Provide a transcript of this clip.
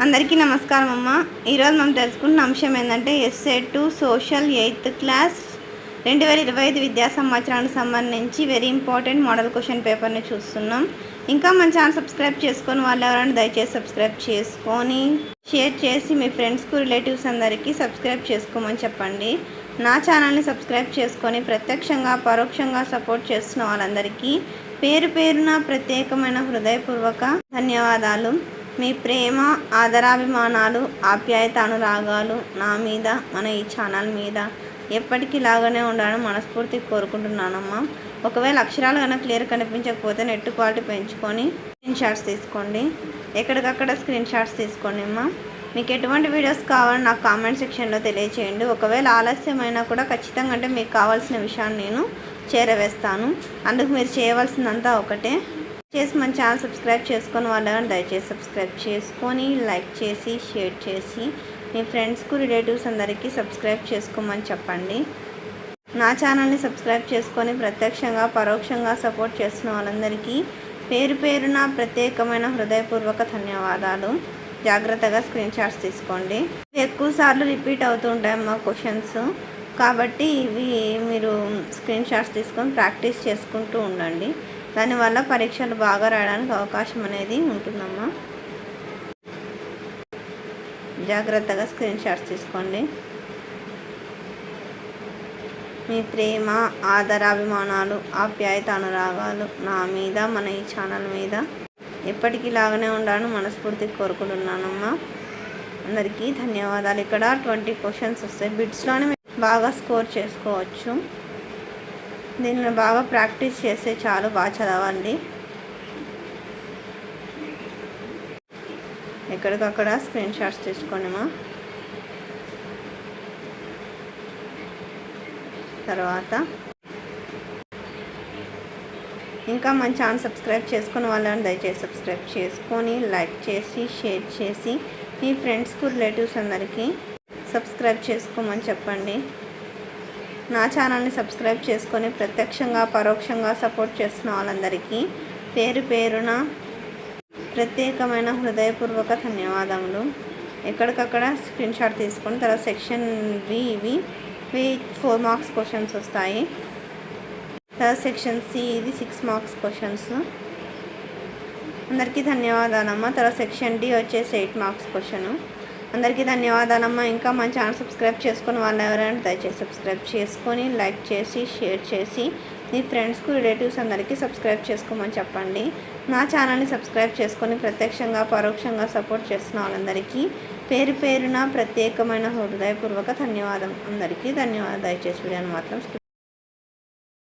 అందరికీ నమస్కారం అమ్మ. ఈరోజు మనం తెలుసుకున్న అంశం ఏంటంటే ఎస్ఏ 2 సోషల్ 8th క్లాస్ 2025 విద్యా సంవత్సరానికి సంబంధించి వెరీ ఇంపార్టెంట్ మోడల్ క్వశ్చన్ పేపర్ని చూస్తున్నాం. ఇంకా మన ఛానల్ సబ్స్క్రైబ్ చేసుకొని వాళ్ళు ఎవరైనా దయచేసి సబ్స్క్రైబ్ చేసుకొని షేర్ చేసి మీ ఫ్రెండ్స్కు రిలేటివ్స్ అందరికీ సబ్స్క్రైబ్ చేసుకోమని చెప్పండి. నా ఛానల్ని సబ్స్క్రైబ్ చేసుకొని ప్రత్యక్షంగా పరోక్షంగా సపోర్ట్ చేస్తున్న వాళ్ళందరికీ పేరు పేరున ప్రత్యేకమైన హృదయపూర్వక ధన్యవాదాలు. మీ ప్రేమ, ఆదరాభిమానాలు, ఆప్యాయత, అనురాగాలు నా మీద, మన ఈ ఛానల్ మీద ఎప్పటికీ లాగానే ఉండాలని మనస్ఫూర్తిగా కోరుకుంటున్నానమ్మా. ఒకవేళ అక్షరాలు కన్నా క్లియర్ కనిపించకపోతే నెట్ క్వాలిటీ పెంచుకొని స్క్రీన్ షాట్స్ తీసుకోండి. ఎక్కడికక్కడ స్క్రీన్ షాట్స్ తీసుకోండి అమ్మా. మీకు ఎటువంటి వీడియోస్ కావాలని నాకు కామెంట్ సెక్షన్లో తెలియచేయండి. ఒకవేళ ఆలస్యమైనా కూడా ఖచ్చితంగా అంటే మీకు కావాల్సిన విషయాన్ని నేను చేరవేస్తాను. అందుకు మీరు చేయవలసిందంతా ఒకటే, మన ఛానల్ సబ్స్క్రైబ్ చేసుకొని వాళ్ళని దయచేసి సబ్స్క్రైబ్ చేసుకొని లైక్ చేసి షేర్ చేసి మీ ఫ్రెండ్స్కు రిలేటివ్స్ అందరికీ సబ్స్క్రైబ్ చేసుకోమని చెప్పండి. నా ఛానల్ని సబ్స్క్రైబ్ చేసుకొని ప్రత్యక్షంగా పరోక్షంగా సపోర్ట్ చేస్తున్న వాళ్ళందరికీ పేరు పేరున ప్రత్యేకమైన హృదయపూర్వక ధన్యవాదాలు. జాగ్రత్తగా స్క్రీన్ షాట్స్ తీసుకోండి. ఎక్కువ సార్లు రిపీట్ అవుతూ ఉంటాయమ్మా క్వశ్చన్స్, కాబట్టి ఇవి మీరు స్క్రీన్ షాట్స్ తీసుకొని ప్రాక్టీస్ చేసుకుంటూ ఉండండి. దానివల్ల పరీక్షలు బాగా రాయడానికి అవకాశం అనేది ఉంటుందమ్మా. జాగ్రత్తగా స్క్రీన్ షాట్స్ తీసుకోండి. మీ ప్రేమ, ఆదరాభిమానాలు, ఆప్యాయత, అనురాగాలు నా మీద, మన ఈ ఛానల్ మీద ఎప్పటికీ లాగానే ఉండాలని మనస్ఫూర్తిగా కోరుకుంటున్నానమ్మా. అందరికీ ధన్యవాదాలు. ఇక్కడ 20 క్వశ్చన్స్ వస్తాయి. బిట్స్లోనే బాగా స్కోర్ చేసుకోవచ్చు. దీన్ని బాగా ప్రాక్టీస్ చేస్తే చాలు, బాగా చదవండి. ఎక్కడికక్కడ స్క్రీన్ షాట్స్ తీసుకోండిమా. తర్వాత ఇంకా మన ఛానల్ సబ్స్క్రైబ్ చేసుకుని వాళ్ళని దయచేసి సబ్స్క్రైబ్ చేసుకొని లైక్ చేసి షేర్ చేసి మీ ఫ్రెండ్స్కు రిలేటివ్స్ అందరికీ సబ్స్క్రైబ్ చేసుకోమని చెప్పండి. నా ఛానల్ని సబ్స్క్రైబ్ చేసుకొని ప్రత్యక్షంగా పరోక్షంగా సపోర్ట్ చేస్తున్న వాళ్ళందరికీ పేరు పేరున ప్రత్యేకమైన హృదయపూర్వక ధన్యవాదములు. ఎక్కడికక్కడ స్క్రీన్ షాట్ తీసుకొని తర్వాత సెక్షన్ బి ఇవి 4 మార్క్స్ క్వశ్చన్స్ వస్తాయి. తర్వాత సెక్షన్ సి ఇది 6 మార్క్స్ క్వశ్చన్స్. అందరికీ ధన్యవాదాలమ్మా. తర్వాత సెక్షన్ డి వచ్చేసి 8 మార్క్స్ క్వశ్చన్. అందరికీ ధన్యవాదాలమ్మా. ఇంకా మన ఛానల్ సబ్స్క్రైబ్ చేసుకుని వాళ్ళు ఎవరైనా దయచేసి సబ్స్క్రైబ్ చేసుకొని లైక్ చేసి షేర్ చేసి మీ ఫ్రెండ్స్కు రిలేటివ్స్ అందరికీ సబ్స్క్రైబ్ చేసుకోమని చెప్పండి. నా ఛానల్ని సబ్స్క్రైబ్ చేసుకొని ప్రత్యక్షంగా పరోక్షంగా సపోర్ట్ చేస్తున్న వాళ్ళందరికీ పేరు పేరున ప్రత్యేకమైన హృదయపూర్వక ధన్యవాదం. అందరికీ ధన్యవాదాలు. దయచేసి వీడియోని మాత్రం